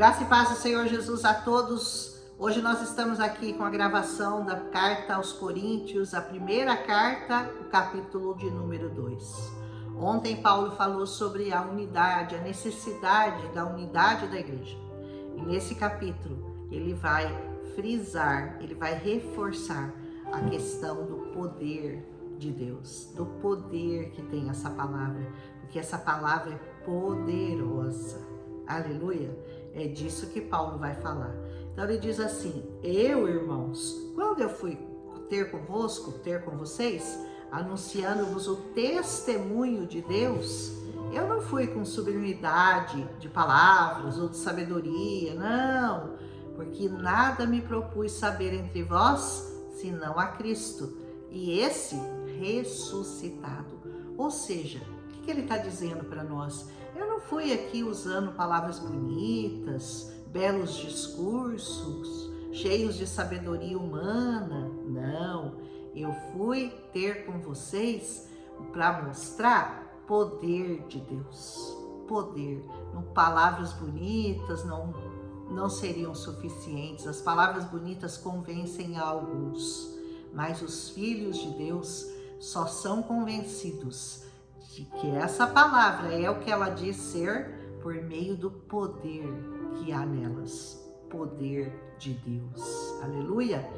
Graça e paz do Senhor Jesus a todos. Hoje nós estamos aqui com a gravação da carta aos Coríntios, a primeira carta, o capítulo de número 2. Ontem Paulo falou sobre a unidade, a necessidade da unidade da igreja. E nesse capítulo ele vai frisar, ele vai reforçar a questão do poder de Deus, do poder que tem essa palavra, porque essa palavra é poderosa. Aleluia! É disso que Paulo vai falar. Então ele diz assim: eu, irmãos, quando eu fui ter com vocês, anunciando-vos o testemunho de Deus, eu não fui com sublimidade de palavras ou de sabedoria, não, porque nada me propus saber entre vós, senão a Cristo, e esse ressuscitado. Ou seja, o que ele está dizendo para nós? Eu não fui aqui usando palavras bonitas, belos discursos, cheios de sabedoria humana. Não, eu fui ter com vocês para mostrar poder de Deus. Poder. Não, palavras bonitas não seriam suficientes. As palavras bonitas convencem a alguns, mas os filhos de Deus só são convencidos de que essa palavra é o que ela diz ser por meio do poder que há nelas, poder de Deus, aleluia,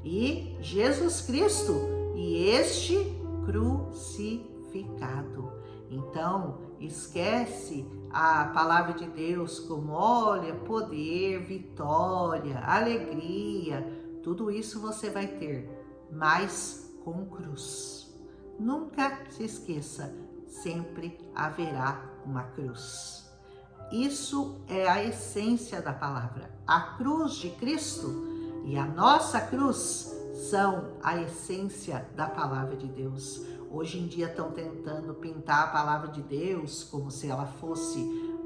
e Jesus Cristo, e este crucificado. Então, esquece a palavra de Deus como, olha, poder, vitória, alegria, tudo isso você vai ter, mas com cruz. Nunca se esqueça, sempre haverá uma cruz. Isso é a essência da palavra. A cruz de Cristo e a nossa cruz são a essência da palavra de Deus. Hoje em dia estão tentando pintar a palavra de Deus como se ela fosse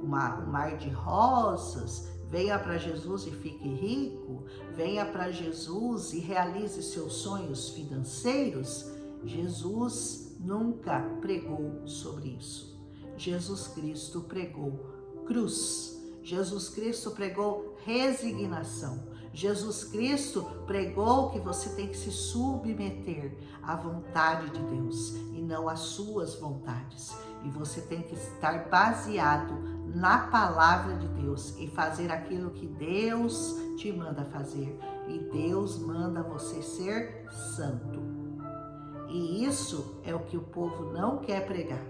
um mar de rosas. Venha para Jesus e fique rico. Venha para Jesus e realize seus sonhos financeiros. Jesus nunca pregou sobre isso. Jesus Cristo pregou cruz. Jesus Cristo pregou resignação. Jesus Cristo pregou que você tem que se submeter à vontade de Deus e não às suas vontades. E você tem que estar baseado na palavra de Deus e fazer aquilo que Deus te manda fazer. E Deus manda você ser santo. E isso é o que o povo não quer pregar.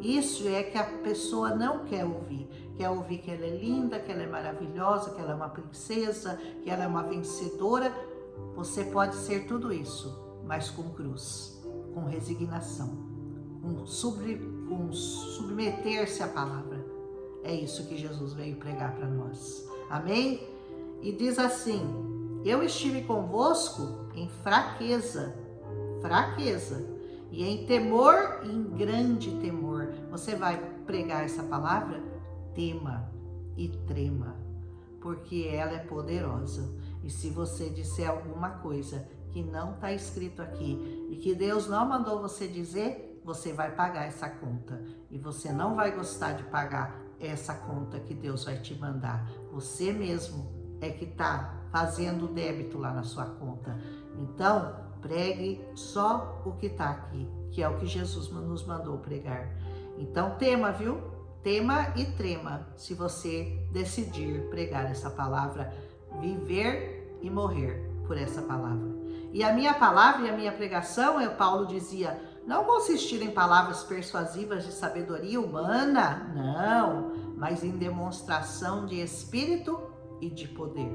Isso é que a pessoa não quer ouvir. Quer ouvir que ela é linda, que ela é maravilhosa, que ela é uma princesa, que ela é uma vencedora. Você pode ser tudo isso, mas com cruz, com resignação, com submeter-se à palavra. É isso que Jesus veio pregar para nós. Amém? E diz assim: eu estive convosco em fraqueza, e em temor e em grande temor. Você vai pregar essa palavra? Tema e trema, porque ela é poderosa. E se você disser alguma coisa que não está escrito aqui e que Deus não mandou você dizer, você vai pagar essa conta. E você não vai gostar de pagar essa conta que Deus vai te mandar. Você mesmo é que está fazendo débito lá na sua conta. Então, pregue só o que está aqui, que é o que Jesus nos mandou pregar. Então tema, viu? Tema e trema, se você decidir pregar essa palavra, viver e morrer por essa palavra. E a minha palavra e a minha pregação, Paulo dizia, não consistir em palavras persuasivas de sabedoria humana, não, mas em demonstração de espírito e de poder.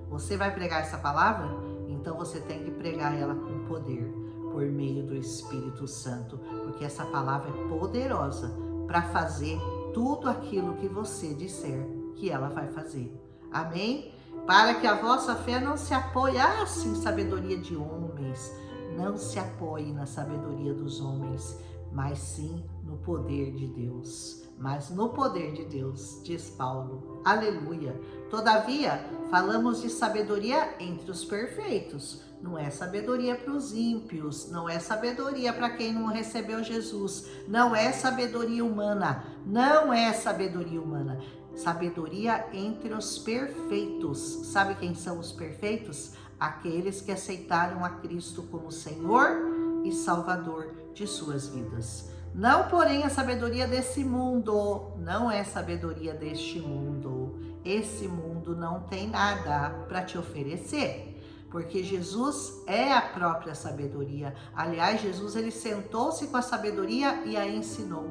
Você vai pregar essa palavra? Então você tem que pregar ela com poder, por meio do Espírito Santo, porque essa palavra é poderosa para fazer tudo aquilo que você disser que ela vai fazer. Amém? Para que a vossa fé não se apoiasse em sabedoria de homens, não se apoie na sabedoria dos homens, mas sim no poder de Deus. Mas no poder de Deus, diz Paulo. Aleluia! Todavia, falamos de sabedoria entre os perfeitos. Não é sabedoria para os ímpios, não é sabedoria para quem não recebeu Jesus, não é sabedoria humana, não é sabedoria humana. sabedoria entre os perfeitos. Sabe quem são os perfeitos? Aqueles que aceitaram a Cristo como Senhor e Salvador de suas vidas. Não, porém, a sabedoria desse mundo, não é sabedoria deste mundo. Esse mundo não tem nada para te oferecer, porque Jesus é a própria sabedoria. Aliás, Jesus, ele sentou-se com a sabedoria e a ensinou.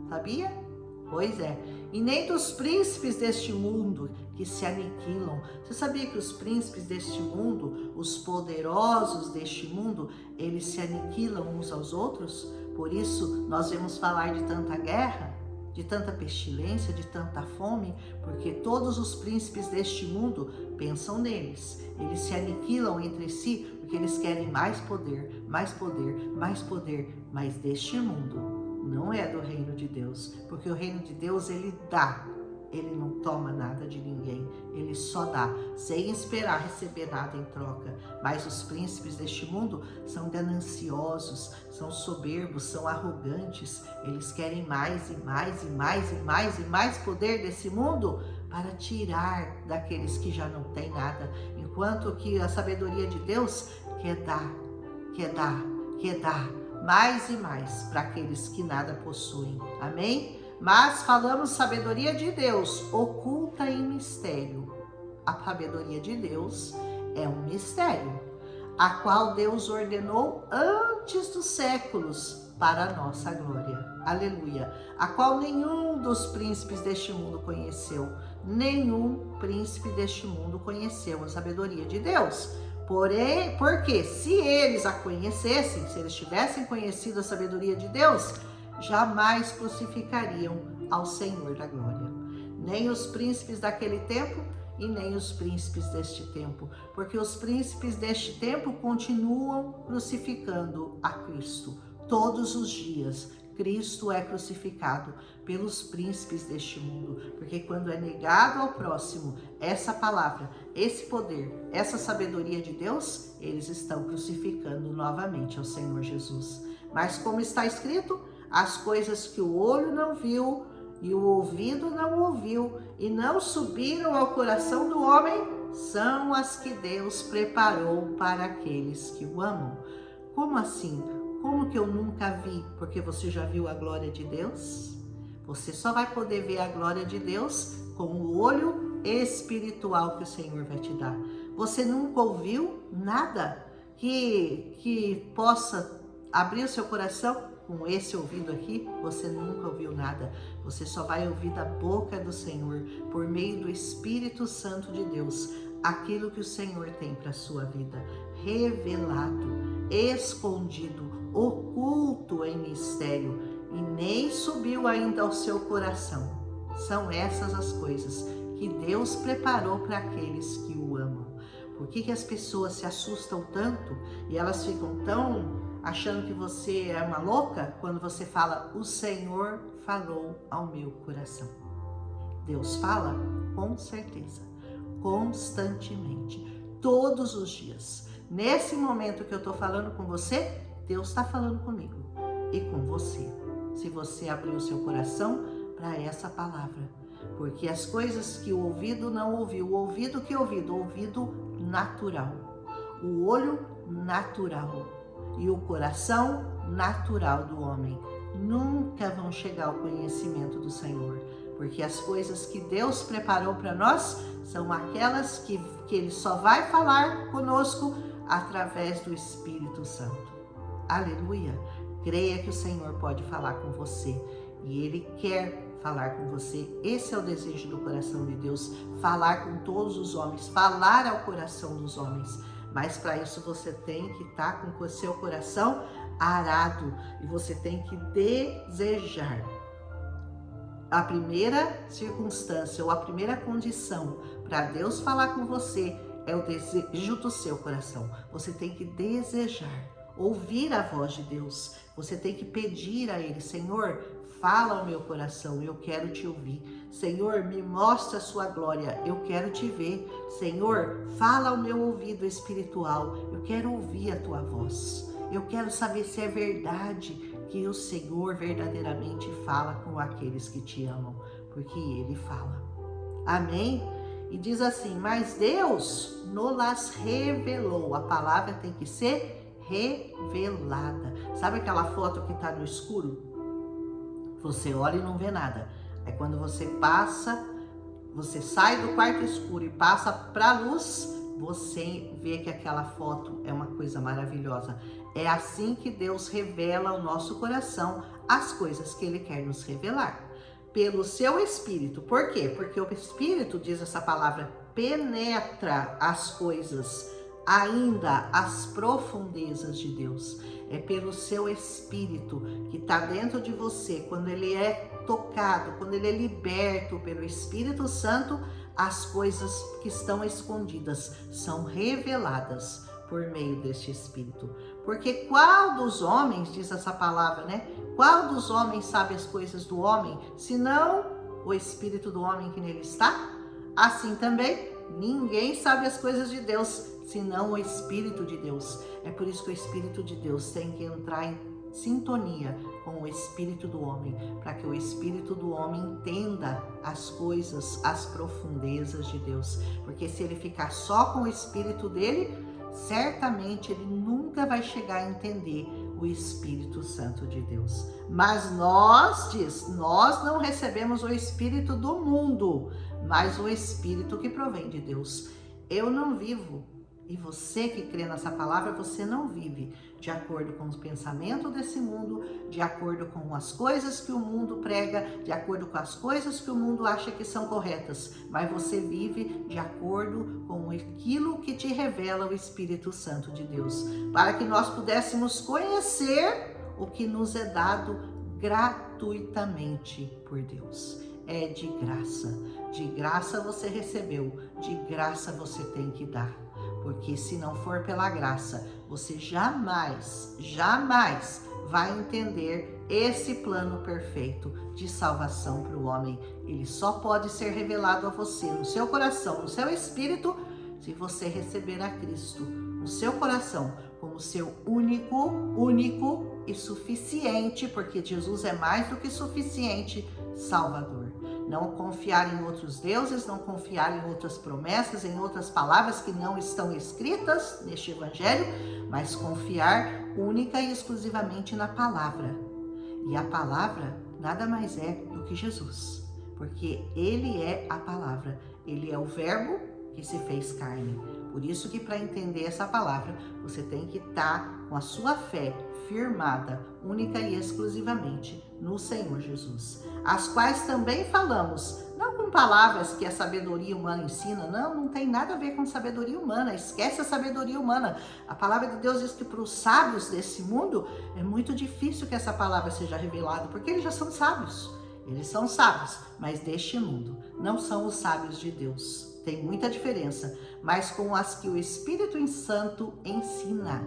Sabia? Pois é. E nem dos príncipes deste mundo que se aniquilam. Você sabia que os príncipes deste mundo, os poderosos deste mundo, eles se aniquilam uns aos outros? Por isso, nós vemos falar de tanta guerra, de tanta pestilência, de tanta fome, porque todos os príncipes deste mundo pensam neles. Eles se aniquilam entre si porque eles querem mais poder, mais poder, mais poder, mas deste mundo não é do reino de Deus, porque o reino de Deus, ele dá, ele não toma nada de ninguém, ele só dá, sem esperar receber nada em troca. Mas os príncipes deste mundo são gananciosos, são soberbos, são arrogantes, eles querem mais e mais e mais e mais e mais poder desse mundo para tirar daqueles que já não têm nada, enquanto que a sabedoria de Deus quer dar, quer dar, quer dar mais e mais para aqueles que nada possuem. Amém? Mas falamos sabedoria de Deus, oculta em mistério. A sabedoria de Deus é um mistério, a qual Deus ordenou antes dos séculos para a nossa glória. Aleluia. A qual nenhum dos príncipes deste mundo conheceu. Nenhum príncipe deste mundo conheceu a sabedoria de Deus. Porém, porque se eles a conhecessem, se eles tivessem conhecido a sabedoria de Deus, jamais crucificariam ao Senhor da glória. Nem os príncipes daquele tempo e nem os príncipes deste tempo, porque os príncipes deste tempo continuam crucificando a Cristo. Todos os dias, Cristo é crucificado pelos príncipes deste mundo, porque quando é negado ao próximo essa palavra, esse poder, essa sabedoria de Deus, eles estão crucificando novamente ao Senhor Jesus. Mas como está escrito, as coisas que o olho não viu e o ouvido não ouviu e não subiram ao coração do homem, são as que Deus preparou para aqueles que o amam. Como assim? Como que eu nunca vi? Porque você já viu a glória de Deus? Você só vai poder ver a glória de Deus com o olho espiritual que o Senhor vai te dar. Você nunca ouviu nada que possa abrir o seu coração? Com esse ouvido aqui, você nunca ouviu nada. Você só vai ouvir da boca do Senhor, por meio do Espírito Santo de Deus, aquilo que o Senhor tem para a sua vida, revelado, escondido, oculto em mistério, e nem subiu ainda ao seu coração. São essas as coisas que Deus preparou para aqueles que o amam. Por que as pessoas se assustam tanto e elas ficam tão achando que você é uma louca quando você fala: o Senhor falou ao meu coração? Deus fala com certeza, constantemente, todos os dias. Nesse momento que eu estou falando com você, Deus está falando comigo e com você, se você abrir o seu coração para essa palavra. Porque as coisas que o ouvido não ouviu, o ouvido que ouviu, o ouvido natural, o olho natural e o coração natural do homem nunca vão chegar ao conhecimento do Senhor, porque as coisas que Deus preparou para nós são aquelas que Ele só vai falar conosco através do Espírito Santo. Aleluia! Creia que o Senhor pode falar com você e Ele quer falar com você. Esse é o desejo do coração de Deus, falar com todos os homens, falar ao coração dos homens. Mas para isso você tem que estar com o seu coração arado e você tem que desejar. A primeira circunstância ou a primeira condição para Deus falar com você é o desejo do seu coração. Você tem que desejar, ouvir a voz de Deus. Você tem que pedir a Ele: Senhor, fala ao meu coração, eu quero te ouvir. Senhor, me mostra a sua glória, eu quero te ver. Senhor, fala ao meu ouvido espiritual, eu quero ouvir a tua voz. Eu quero saber se é verdade que o Senhor verdadeiramente fala com aqueles que te amam, porque Ele fala. Amém? E diz assim, mas Deus nos revelou. A palavra tem que ser revelada. Sabe aquela foto que está no escuro? Você olha e não vê nada. Aí quando você sai do quarto escuro e passa para a luz, você vê que aquela foto é uma coisa maravilhosa. É assim que Deus revela ao nosso coração as coisas que Ele quer nos revelar. Pelo seu Espírito. Por quê? Porque o Espírito, diz essa palavra, penetra as coisas, ainda as profundezas de Deus. É pelo seu Espírito que está dentro de você, quando ele é tocado, quando ele é liberto pelo Espírito Santo, as coisas que estão escondidas são reveladas por meio deste Espírito. Porque qual dos homens, diz essa palavra, né? Qual dos homens sabe as coisas do homem, senão o Espírito do homem que nele está? Assim também, ninguém sabe as coisas de Deus, senão o Espírito de Deus. É por isso que o Espírito de Deus tem que entrar em sintonia com o Espírito do homem, para que o Espírito do homem entenda as coisas, as profundezas de Deus. Porque se ele ficar só com o Espírito dele, certamente ele nunca vai chegar a entender o Espírito Santo de Deus. Mas nós não recebemos o Espírito do mundo, mas o Espírito que provém de Deus. Eu não vivo, e você que crê nessa palavra, você não vive de acordo com o pensamento desse mundo, de acordo com as coisas que o mundo prega, de acordo com as coisas que o mundo acha que são corretas, mas você vive de acordo com aquilo que te revela o Espírito Santo de Deus, para que nós pudéssemos conhecer o que nos é dado gratuitamente por Deus. É de graça você recebeu, de graça você tem que dar. Porque se não for pela graça, você jamais vai entender esse plano perfeito de salvação para o homem. Ele só pode ser revelado a você, no seu coração, no seu espírito, se você receber a Cristo no seu coração como seu único e suficiente, porque Jesus é mais do que suficiente, Salvador. Não confiar em outros deuses, não confiar em outras promessas, em outras palavras que não estão escritas neste Evangelho, mas confiar única e exclusivamente na palavra. E a palavra nada mais é do que Jesus, porque Ele é a palavra, Ele é o Verbo que se fez carne. Por isso que para entender essa palavra, você tem que estar com a sua fé firmada, única e exclusivamente no Senhor Jesus. As quais também falamos, não com palavras que a sabedoria humana ensina, não tem nada a ver com sabedoria humana, esquece a sabedoria humana. A palavra de Deus diz que para os sábios desse mundo, é muito difícil que essa palavra seja revelada, porque eles já são sábios. Eles são sábios, mas deste mundo, não são os sábios de Deus. Tem muita diferença, mas com as que o Espírito Santo ensina.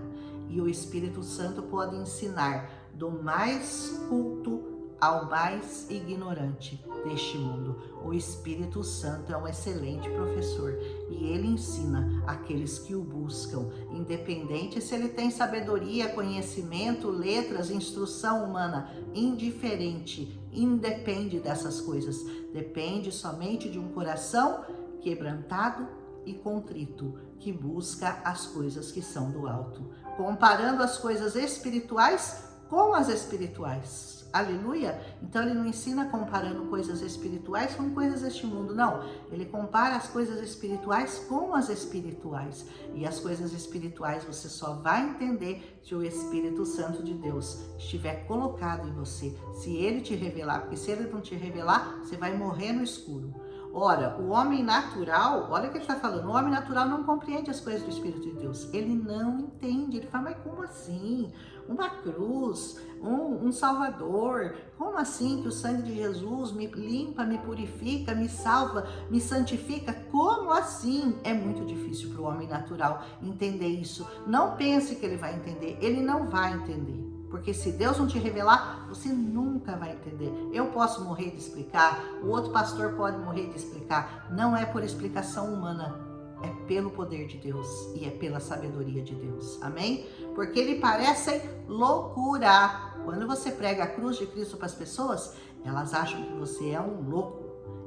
E o Espírito Santo pode ensinar do mais culto ao mais ignorante deste mundo. O Espírito Santo é um excelente professor e ele ensina aqueles que o buscam, independente se ele tem sabedoria, conhecimento, letras, instrução humana, indiferente, independe dessas coisas. Depende somente de um coração quebrantado e contrito, que busca as coisas que são do alto, comparando as coisas espirituais com as espirituais. Aleluia! Então ele não ensina comparando coisas espirituais com coisas deste mundo, não. Ele compara as coisas espirituais com as espirituais. E as coisas espirituais você só vai entender se o Espírito Santo de Deus estiver colocado em você, se ele te revelar, porque se ele não te revelar, você vai morrer no escuro. Ora, o homem natural, olha o que ele está falando, o homem natural não compreende as coisas do Espírito de Deus. Ele não entende, ele fala, mas como assim? Uma cruz, um Salvador, como assim que o sangue de Jesus me limpa, me purifica, me salva, me santifica? Como assim? É muito difícil para o homem natural entender isso. Não pense que ele vai entender, ele não vai entender. Porque se Deus não te revelar, você nunca vai entender. Eu posso morrer de explicar, o outro pastor pode morrer de explicar. Não é por explicação humana, é pelo poder de Deus e é pela sabedoria de Deus. Amém? Porque ele parece loucura. Quando você prega a cruz de Cristo para as pessoas, elas acham que você é um louco.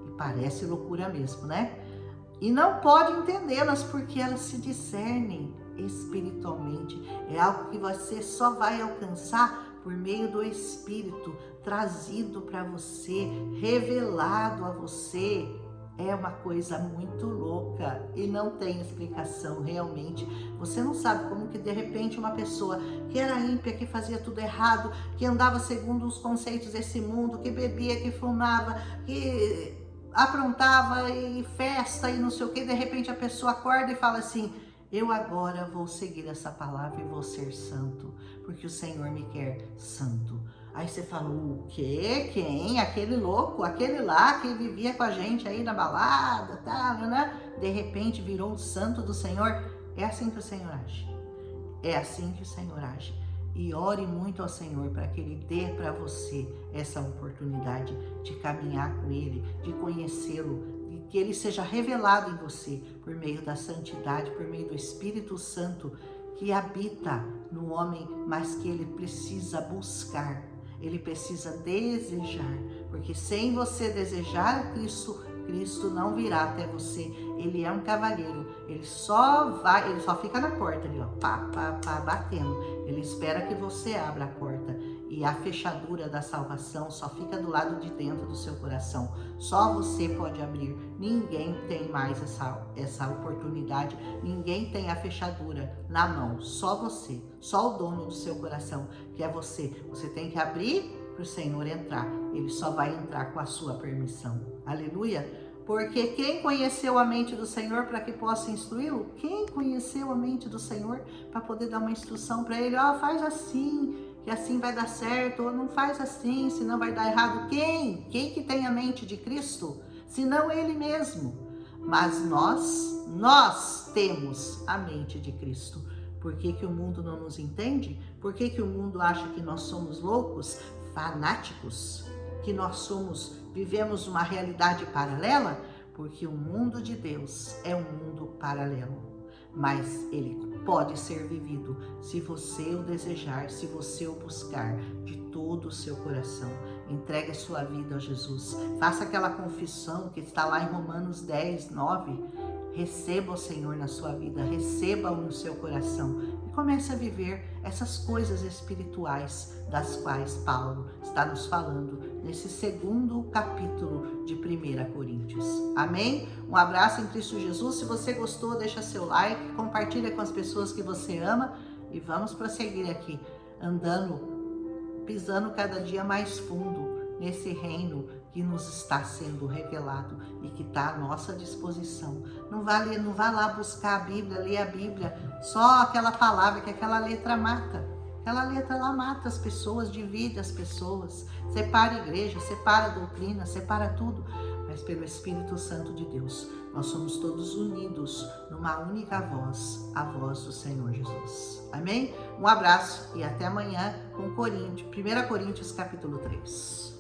E Parece loucura mesmo, né? E não pode entendê-las porque elas se discernem espiritualmente. É algo que você só vai alcançar por meio do Espírito, trazido para você, revelado a você. É uma coisa muito louca e não tem explicação realmente. Você não sabe como que de repente uma pessoa que era ímpia, que fazia tudo errado, que andava segundo os conceitos desse mundo, que bebia, que fumava, que aprontava e festa e não sei o que, de repente a pessoa acorda e fala assim: eu agora vou seguir essa palavra e vou ser santo, porque o Senhor me quer santo. Aí você fala: o quê? Quem? Aquele louco? Aquele lá que vivia com a gente aí na balada, tá, né? De repente virou o santo do Senhor. É assim que o Senhor age. É assim que o Senhor age. E ore muito ao Senhor para que Ele dê para você essa oportunidade de caminhar com Ele, de conhecê-lo, de que Ele seja revelado em você por meio da santidade, por meio do Espírito Santo que habita no homem, mas que ele precisa buscar, ele precisa desejar, porque sem você desejar Cristo não virá até você. Ele é um cavalheiro, ele só fica na porta ali, ó, pá, batendo. Ele espera que você abra a porta. E a fechadura da salvação só fica do lado de dentro do seu coração. Só você pode abrir. Ninguém tem mais essa oportunidade. Ninguém tem a fechadura na mão. Só você. Só o dono do seu coração, que é você. Você tem que abrir para o Senhor entrar. Ele só vai entrar com a sua permissão. Aleluia! Porque quem conheceu a mente do Senhor para que possa instruí-lo? Quem conheceu a mente do Senhor para poder dar uma instrução para ele? Ó, faz assim, que assim vai dar certo, ou não faz assim, senão vai dar errado. Quem? Quem que tem a mente de Cristo? Senão Ele mesmo. Mas nós temos a mente de Cristo. Por que que o mundo não nos entende? Por que que o mundo acha que nós somos loucos, fanáticos? Que nós vivemos uma realidade paralela? Porque o mundo de Deus é um mundo paralelo. Mas ele pode ser vivido se você o desejar, se você o buscar de todo o seu coração. Entregue a sua vida a Jesus. Faça aquela confissão que está lá em Romanos 10, 9. Receba o Senhor na sua vida, receba-o no seu coração e comece a viver essas coisas espirituais das quais Paulo está nos falando nesse segundo capítulo de 1 Coríntios. Amém? Um abraço em Cristo Jesus. Se você gostou, deixa seu like, compartilha com as pessoas que você ama e vamos prosseguir aqui, pisando cada dia mais fundo nesse reino que nos está sendo revelado e que está à nossa disposição. Não vá lá buscar a Bíblia, ler a Bíblia, só aquela palavra que aquela letra mata. Aquela letra lá mata as pessoas, divide as pessoas, separa a igreja, separa a doutrina, separa tudo. Mas pelo Espírito Santo de Deus, nós somos todos unidos numa única voz, a voz do Senhor Jesus. Amém? Um abraço e até amanhã com 1 Coríntios capítulo 3.